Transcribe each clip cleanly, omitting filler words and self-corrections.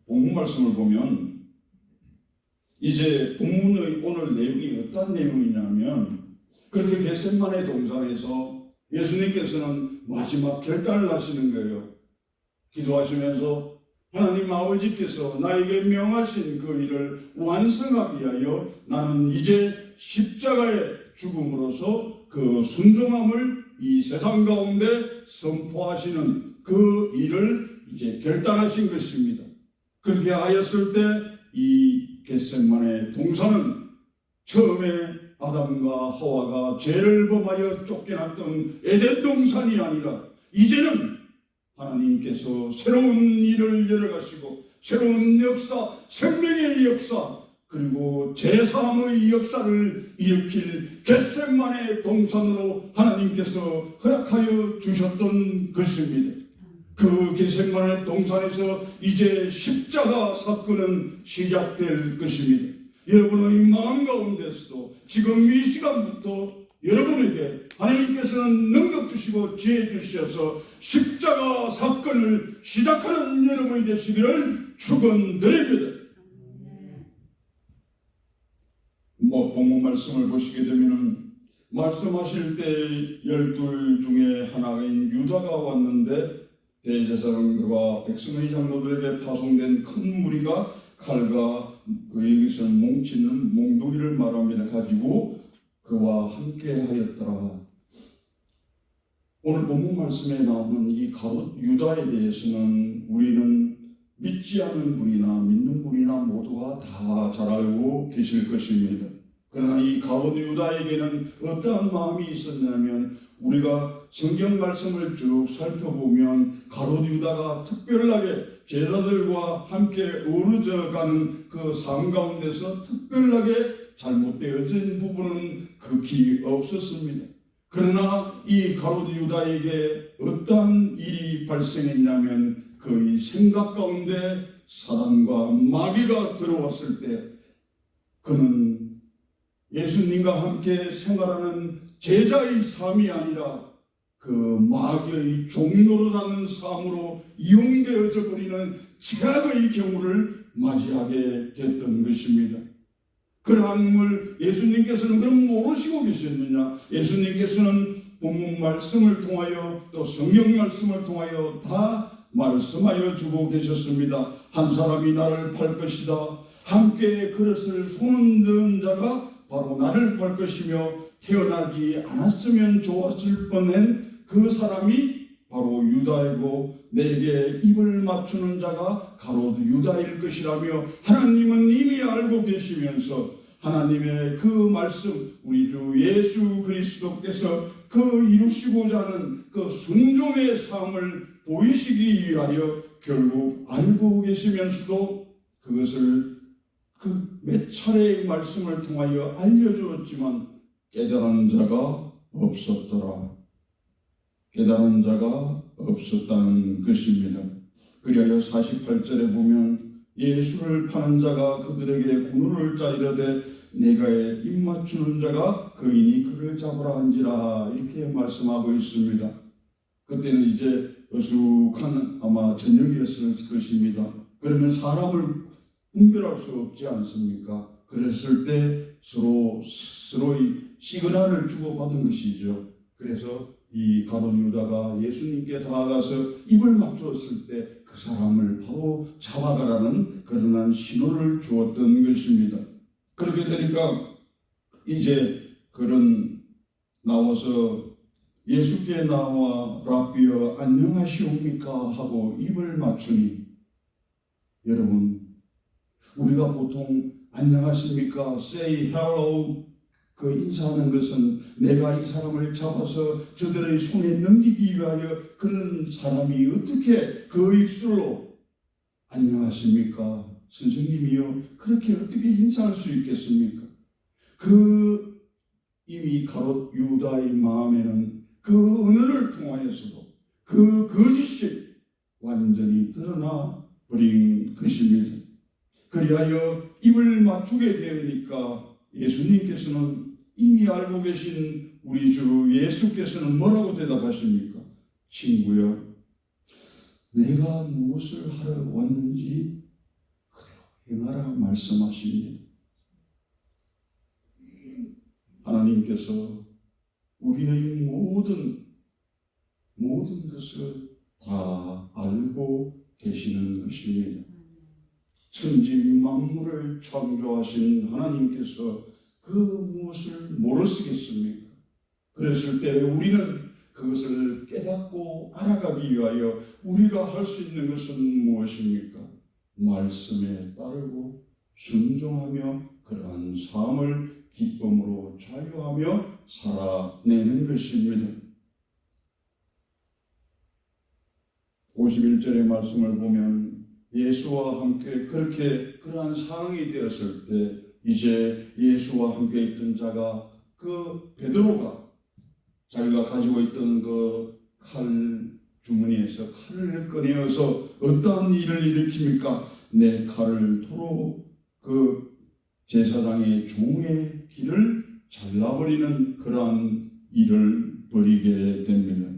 본문 말씀을 보면 이제 본문의 오늘 내용이 어떤 내용이냐면 그렇게 겟세마네 동산에서 예수님께서는 마지막 결단을 하시는 거예요. 기도하시면서 하나님 아버지께서 나에게 명하신 그 일을 완성하기 위하여 나는 이제 십자가의 죽음으로서 그 순종함을 이 세상 가운데 선포하시는 그 일을 이제 결단하신 것입니다. 그렇게 하였을 때 이 겟세마네 동산은 처음에 아담과 하와가 죄를 범하여 쫓겨났던 에덴 동산이 아니라 이제는 하나님께서 새로운 일을 열어가시고 새로운 역사, 생명의 역사, 그리고 제사함의 역사를 일으킬 겟세마네 동산으로 하나님께서 허락하여 주셨던 것입니다. 그 겟세마네 동산에서 이제 십자가 사건은 시작될 것입니다. 여러분의 마음 가운데서도 지금 이 시간부터 여러분에게 하나님께서는 능력 주시고 지혜 주셔서 십자가 사건을 시작하는 여러분이 되시기를 축원드립니다. 본문 말씀을 보시게 되면 말씀하실 때 12 중에 하나인 유다가 왔는데 대제사장들과 백성의 장로들에게 파송된 큰 무리가 칼과 여기서 뭉치는 몽둥이를 말합니다. 가지고 그와 함께 하였더라. 오늘 본문 말씀에 나오는 이 가롯 유다에 대해서는 우리는 믿지 않는 분이나 믿는 분이나 모두가 다 잘 알고 계실 것입니다. 그러나 이 가롯 유다에게는 어떠한 마음이 있었냐면 우리가 성경 말씀을 쭉 살펴보면 가롯 유다가 특별하게 제자들과 함께 어우러져 가는 그 삶 가운데서 특별하게 잘못되어진 부분은 극히 없었습니다. 그러나 이 가롯 유다에게 어떤 일이 발생했냐면 그의 생각 가운데 사단과 마귀가 들어왔을 때 그는 예수님과 함께 생활하는 제자의 삶이 아니라 그 마귀의 종노릇하는 삶으로 이용되어져 버리는 최악의 경우를 맞이하게 됐던 것입니다. 그러함을 예수님께서는 그럼 모르시고 계셨느냐? 예수님께서는 본문 말씀을 통하여 또 성경 말씀을 통하여 다 말씀하여 주고 계셨습니다. 한 사람이 나를 팔 것이다. 함께 그릇을 손은 자가 바로 나를 팔 것이며 태어나지 않았으면 좋았을 뻔한 그 사람이 바로 유다이고 내게 입을 맞추는 자가 가롯 유다일 것이라며 하나님은 이미 알고 계시면서 하나님의 그 말씀 우리 주 예수 그리스도께서 그 이루시고자 하는 그 순종의 삶을 보이시기 위하여 결국 알고 계시면서도 그것을 그 몇 차례의 말씀을 통하여 알려주었지만 깨달은 자가 없었더라. 깨달은 자가 없었다는 것입니다. 그리하여 48절에 보면 예수를 파는 자가 그들에게 군우를 짜이르되 내가 입 맞추는 자가 그이니 그를 잡으라 한지라 이렇게 말씀하고 있습니다. 그때는 이제 어둑한 아마 저녁이었을 것입니다. 그러면 사람을 분별할 수 없지 않습니까? 그랬을 때 서로의 시그널을 주고받은 것이죠. 그래서 이 가롯 유다가 예수님께 다가가서 입을 맞추었을 때 그 사람을 바로 잡아가라는 그러한 신호를 주었던 것입니다. 그렇게 되니까 이제 그런 나와서 예수께 나와 라비어 안녕하시옵니까 하고 입을 맞추니 여러분 우리가 보통 안녕하십니까 say hello 그 인사하는 것은 내가 이 사람을 잡아서 저들의 손에 넘기기 위하여 그런 사람이 어떻게 그 입술로 안녕하십니까 선생님이요 그렇게 어떻게 인사할 수 있겠습니까? 그 이미 가롯 유다의 마음에는 그 언어를 통하여서도 그 거짓이 완전히 드러나 버린 것입니다. 그리하여 입을 맞추게 되니까 예수님께서는 이미 알고 계신 우리 주 예수께서는 뭐라고 대답하십니까? 친구야, 내가 무엇을 하러 왔는지 말씀하십니다. 하나님께서 우리의 모든 것을 다 알고 계시는 것입니다. 천지 만물을 창조하신 하나님께서 그 무엇을 모르시겠습니까? 그랬을 때 우리는 그것을 깨닫고 알아가기 위하여 우리가 할 수 있는 것은 무엇입니까? 말씀에 따르고 순종하며 그러한 삶을 기쁨으로 자유하며 살아내는 것입니다. 51절의 말씀을 보면 예수와 함께 그러한 상황이 되었을 때 이제 예수와 함께 있던 자가 그 베드로가 자기가 가지고 있던 그 칼 주머니에서 칼을 꺼내어서 어떠한 일을 일으킵니까? 내 칼을 도로 그 제사장의 종의 길을 잘라버리는 그러한 일을 벌이게 됩니다.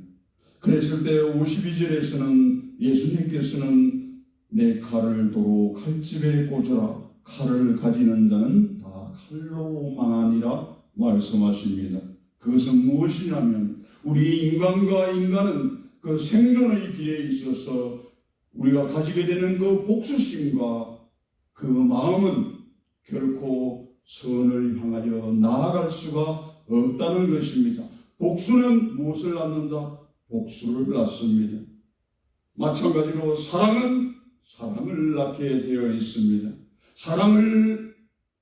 그랬을 때 52절에서는 예수님께서는 내 칼을 도로 칼집에 꽂으라. 칼을 가지는 자는 다 칼로 망하니라 말씀하십니다. 그것은 무엇이냐면 우리 인간과 인간은 그 생존의 길에 있어서 우리가 가지게 되는 그 복수심과 그 마음은 결코 선을 향하여 나아갈 수가 없다는 것입니다. 복수는 무엇을 낳는다? 복수를 낳습니다. 마찬가지로 사랑은 사랑을 낳게 되어 있습니다. 사랑을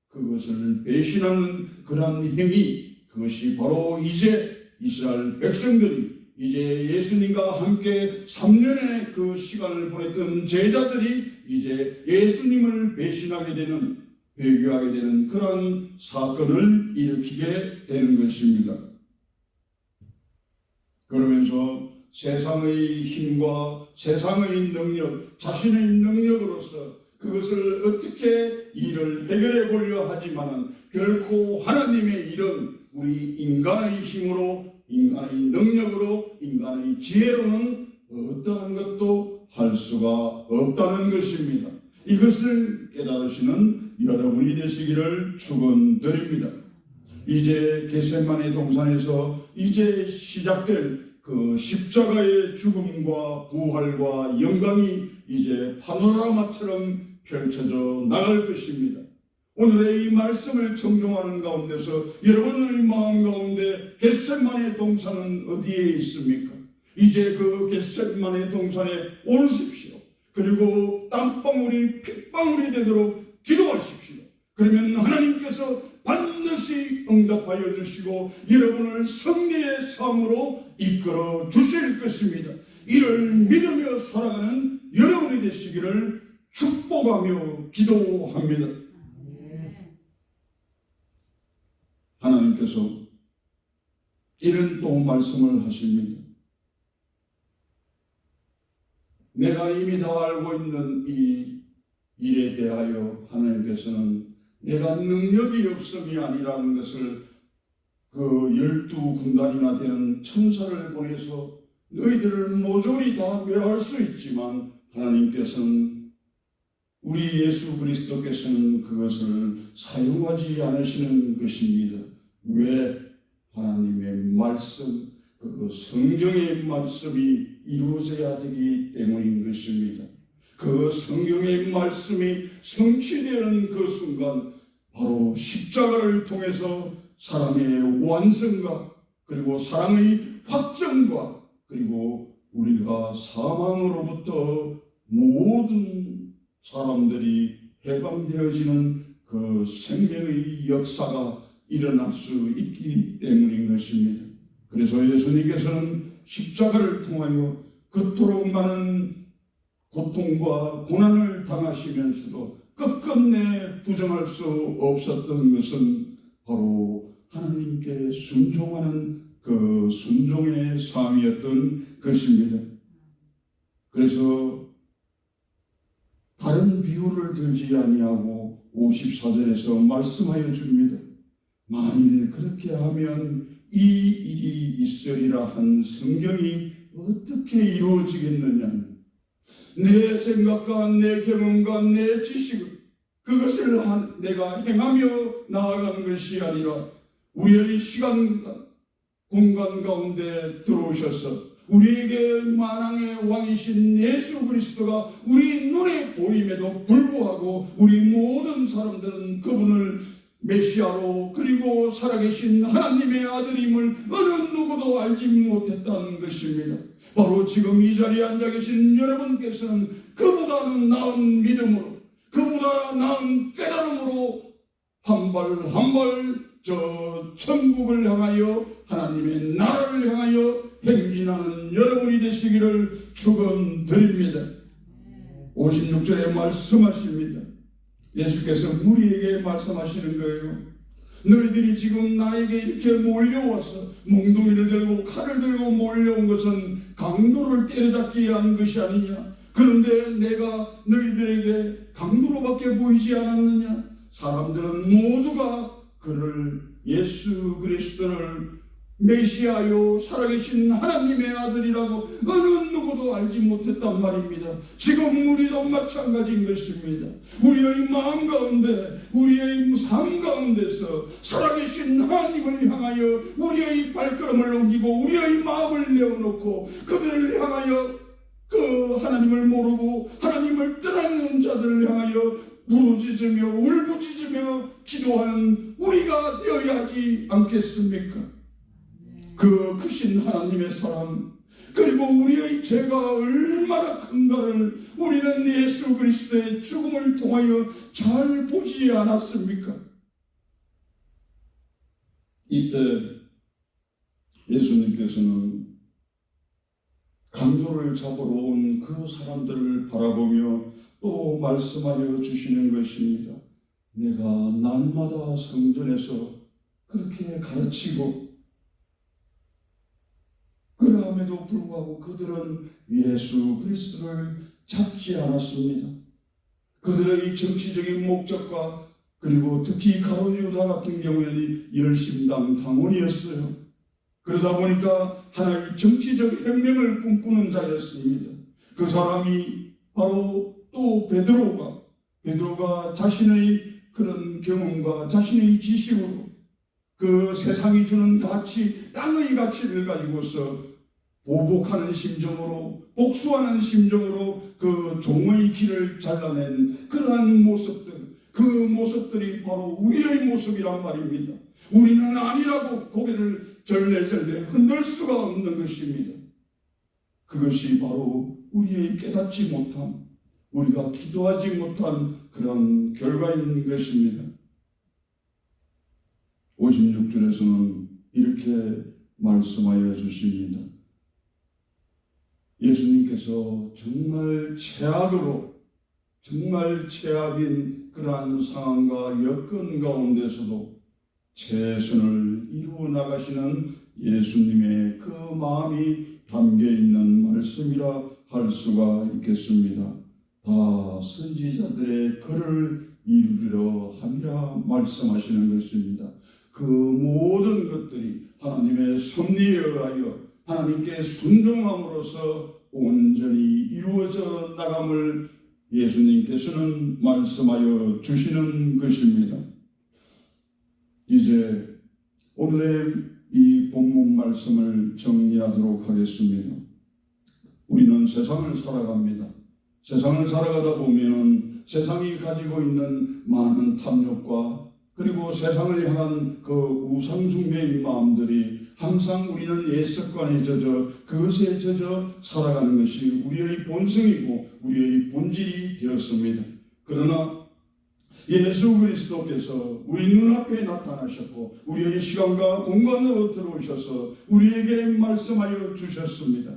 그것을 배신하는 그런 행위, 그것이 바로 이제 이스라엘 백성들이 이제 예수님과 함께 3년의 그 시간을 보냈던 제자들이 이제 예수님을 배신하게 되는, 배교하게 되는 그런 사건을 일으키게 되는 것입니다. 그러면서 세상의 힘과 세상의 능력, 자신의 능력으로서 그것을 어떻게 일을 해결해 보려 하지만은 결코 하나님의 일은 우리 인간의 힘으로, 인간의 능력으로, 인간의 지혜로는 어떠한 것도 할 수가 없다는 것입니다. 이것을 깨달으시는 여러분이 되시기를 축원드립니다. 이제 겟세마네 동산에서 이제 시작될 그 십자가의 죽음과 부활과 영광이 이제 파노라마처럼 펼쳐져 나갈 것입니다. 오늘의 이 말씀을 청종하는 가운데서 여러분의 마음 가운데 겟세마네 동산은 어디에 있습니까? 이제 그 겟세마네 동산에 오르십시오. 그리고 땀방울이 핏방울이 되도록 기도하십시오. 그러면 하나님께서 반드시 응답하여 주시고 여러분을 승리의 삶으로 이끌어 주실 것입니다. 이를 믿으며 살아가는 여러분이 되시기를 축복하며 기도합니다. 하나님께서 이런 또 말씀을 하십니다. 내가 이미 다 알고 있는 이 일에 대하여 하나님께서는 내가 능력이 없음이 아니라는 것을 그 12군단이나 되는 천사를 보내서 너희들을 모조리 다 멸할 수 있지만 하나님께서는 우리 예수 그리스도께서는 그것을 사용하지 않으시는 것입니다. 왜? 하나님의 말씀, 그 성경의 말씀이 이루어져야 되기 때문인 것입니다. 그 성경의 말씀이 성취되는 그 순간 바로 십자가를 통해서 사랑의 완성과 그리고 사랑의 확정과 그리고 우리가 사망으로부터 모든 사람들이 해방되어지는 그 생명의 역사가 일어날 수 있기 때문인 것입니다. 그래서 예수님께서는 십자가를 통하여 그토록 많은 고통과 고난을 당하시면서도 끝끝내 부정할 수 없었던 것은 바로 하나님께 순종하는 그 순종의 삶이었던 것입니다. 그래서 다른 비유를 들지 아니하고 54절에서 말씀하여 줍니다. 만일 그렇게 하면 이 일이 있으리라 한 성경이 어떻게 이루어지겠느냐. 내 생각과 내 경험과 내 지식은 그것을 내가 행하며 나아가는 것이 아니라 우리의 시간 공간 가운데 들어오셔서 우리에게 만왕의 왕이신 예수 그리스도가 우리 눈에 보임에도 불구하고 우리 모든 사람들은 그분을 메시아로 그리고 살아계신 하나님의 아들임을 어느 누구도 알지 못했다는 것입니다. 바로 지금 이 자리에 앉아 계신 여러분께서는 그보다는 나은 믿음으로, 그보다 나은 깨달음으로 한 발 한 발 저 천국을 향하여 하나님의 나라를 향하여 행진하는 여러분이 되시기를 축원드립니다. 56절에 말씀하십니다. 예수께서 우리에게 말씀하시는 거예요. 너희들이 지금 나에게 이렇게 몰려와서 몽둥이를 들고 칼을 들고 몰려온 것은 강도를 때려잡기 위한 것이 아니냐. 그런데 내가 너희들에게 강도로밖에 보이지 않았느냐. 사람들은 모두가 그를 예수 그리스도를 메시아요 살아계신 하나님의 아들이라고 어느 누구도 알지 못했단 말입니다. 지금 우리도 마찬가지인 것입니다. 우리의 마음 가운데 우리의 삶 가운데서 살아계신 하나님을 향하여 우리의 발걸음을 옮기고 우리의 마음을 내어놓고 그들을 향하여 그 하나님을 모르고 하나님을 떠나는 자들을 향하여 부르짖으며 울부짖으며 기도하는 우리가 되어야 하지 않겠습니까? 그 크신 하나님의 사랑 그리고 우리의 죄가 얼마나 큰가를 우리는 예수 그리스도의 죽음을 통하여 잘 보지 않았습니까? 이때 예수님께서는 강도를 잡으러 온 그 사람들을 바라보며 또 말씀하여 주시는 것입니다. 내가 날마다 성전에서 그렇게 가르치고 그럼에도 불구하고 그들은 예수 그리스도를 잡지 않았습니다. 그들의 정치적인 목적과 그리고 특히 가룟 유다 같은 경우에는 열심당 당원이었어요. 그러다 보니까 하나의 정치적 혁명을 꿈꾸는 자였습니다. 그 사람이 바로 또 베드로가 자신의 그런 경험과 자신의 지식으로 그 세상이 주는 가치, 땅의 가치를 가지고서 보복하는 심정으로, 복수하는 심정으로 그 종의 길을 잘라낸 그러한 모습들, 그 모습들이 바로 우리의 모습이란 말입니다. 우리는 아니라고 고개를 절레절레 흔들 수가 없는 것입니다. 그것이 바로 우리의 깨닫지 못한, 우리가 기도하지 못한 그런 결과인 것입니다. 56절에서는 이렇게 말씀하여 주십니다. 예수님께서 정말 최악인 그러한 상황과 여건 가운데서도 최선을 이루어 나가시는 예수님의 그 마음이 담겨 있는 말씀이라 할 수가 있겠습니다. 다 선지자들의 글을 이루려 함이라 말씀하시는 것입니다. 그 모든 것들이 하나님의 섭리에 의하여 하나님께 순종함으로써 온전히 이루어져 나감을 예수님께서는 말씀하여 주시는 것입니다. 이제 오늘의 이 본문 말씀을 정리하도록 하겠습니다. 우리는 세상을 살아갑니다. 세상을 살아가다 보면은 세상이 가지고 있는 많은 탐욕과 그리고 세상을 향한 그 우상숭배의 마음들이 항상 우리는 옛습관에 젖어 그것에 젖어 살아가는 것이 우리의 본성이고 우리의 본질이 되었습니다. 그러나 예수 그리스도께서 우리 눈앞에 나타나셨고 우리의 시간과 공간으로 들어오셔서 우리에게 말씀하여 주셨습니다.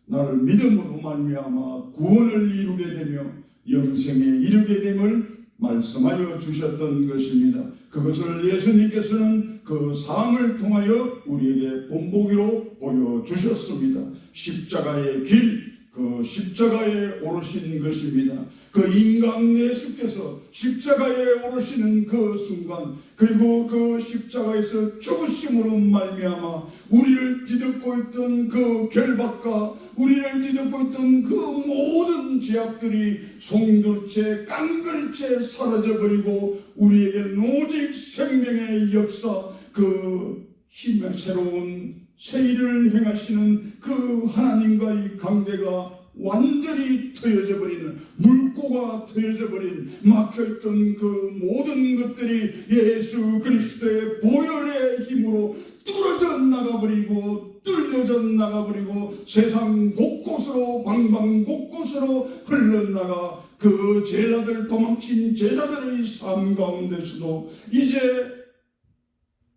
나를 믿음으로 말미암아 구원을 이루게 되며 영생에 이르게 됨을 말씀하여 주셨던 것입니다. 그것을 예수님께서는 그 삶을 통하여 우리에게 본보기로 보여주셨습니다. 십자가의 길, 그 십자가에 오르신 것입니다. 그 인간 예수께서 십자가에 오르시는 그 순간 그리고 그 십자가에서 죽으심으로 말미암아 우리를 뒤덮고 있던 그 결박과 우리를 뒤덮고 있던 그 모든 죄악들이 송두리째 깡그리째 사라져버리고 우리에게는 오직 생명의 역사, 그 힘의 새로운 새 일을 행하시는 그 하나님과의 관계가 완전히 트여져 버리는, 물꼬가 트여져 버린, 막혀있던 그 모든 것들이 예수 그리스도의 보혈의 힘으로 뚫어져 나가버리고 뚫려져 나가버리고 세상 곳곳으로 방방 곳곳으로 흘러나가 그 제자들, 도망친 제자들의 삶 가운데서도 이제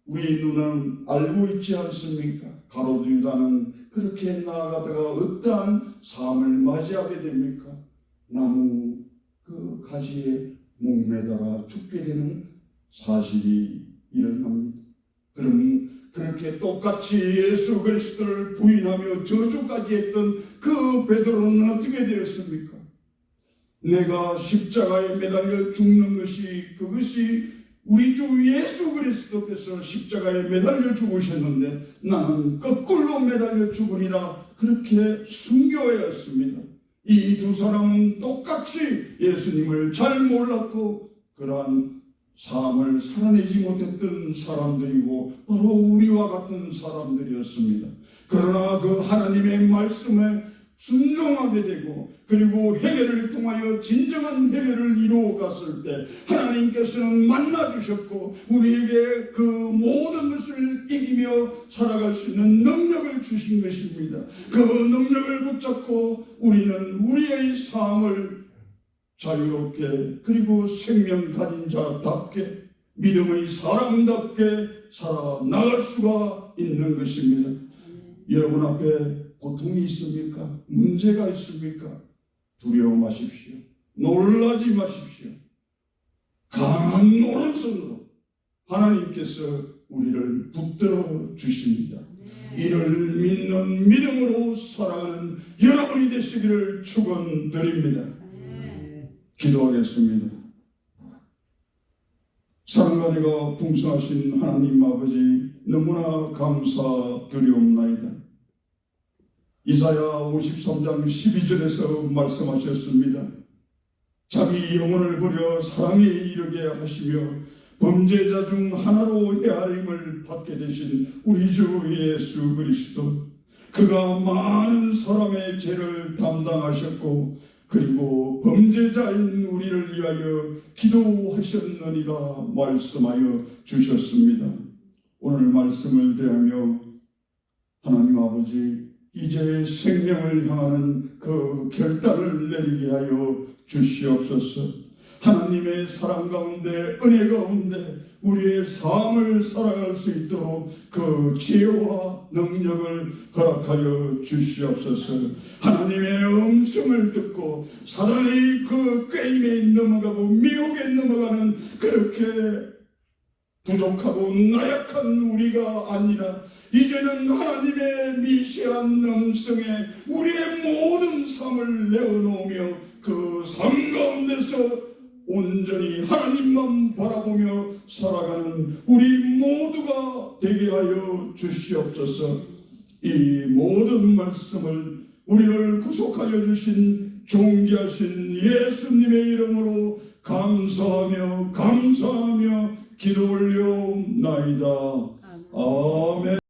우리 눈은 알고 있지 않습니까? 가롯 유다는 그렇게 나아가다가 어떠한 삶을 맞이하게 됩니까? 나무 그 가지에 목매달아 죽게 되는 사실이 일어납니다. 그럼 그렇게 똑같이 예수 그리스도를 부인하며 저주까지 했던 그 베드로는 어떻게 되었습니까? 내가 십자가에 매달려 죽는 것이, 그것이 우리 주 예수 그리스도께서 십자가에 매달려 죽으셨는데 나는 거꾸로 매달려 죽으리라, 그렇게 순교하였습니다. 이 두 사람은 똑같이 예수님을 잘 몰랐고 그러한 삶을 살아내지 못했던 사람들이고 바로 우리와 같은 사람들이었습니다. 그러나 그 하나님의 말씀에 순종하게 되고 그리고 회개를 통하여 진정한 회개를 이루어 갔을 때 하나님께서는 만나주셨고 우리에게 그 모든 것을 이기며 살아갈 수 있는 능력을 주신 것입니다. 그 능력을 붙잡고 우리는 우리의 삶을 자유롭게 그리고 생명 가진 자답게 믿음의 사람답게 살아나갈 수가 있는 것입니다. 여러분 앞에 고통이 있습니까? 문제가 있습니까? 두려워 마십시오. 놀라지 마십시오. 강한 오른손으로 하나님께서 우리를 붙들어 주십니다. 이를 믿는 믿음으로 살아가는 여러분이 되시기를 축원드립니다. 기도하겠습니다. 사랑가리가 풍성하신 하나님 아버지, 너무나 감사드리옵나이다. 이사야 53장 12절에서 말씀하셨습니다. 자기 영혼을 버려 사랑에 이르게 하시며 범죄자 중 하나로 헤아림을 받게 되신 우리 주 예수 그리스도, 그가 많은 사람의 죄를 담당하셨고 그리고 범죄자인 우리를 위하여 기도하셨느니라 말씀하여 주셨습니다. 오늘 말씀을 대하며 하나님 아버지, 이제 생명을 향하는 그 결단을 내리게 하여 주시옵소서. 하나님의 사랑 가운데, 은혜 가운데 우리의 삶을 살아갈 수 있도록 그 지혜와 능력을 허락하여 주시옵소서. 하나님의 음성을 듣고 사단의 그 게임에 넘어가고 미혹에 넘어가는 그렇게 부족하고 나약한 우리가 아니라 이제는 하나님의 미시한 음성에 우리의 모든 삶을 내어놓으며 그 삶 가운데서 온전히 하나님만 바라보며 살아가는 우리 모두가 되게 하여 주시옵소서. 이 모든 말씀을 우리를 구속하여 주신 존귀하신 예수님의 이름으로 감사하며 기도 올려옵나이다. 아멘.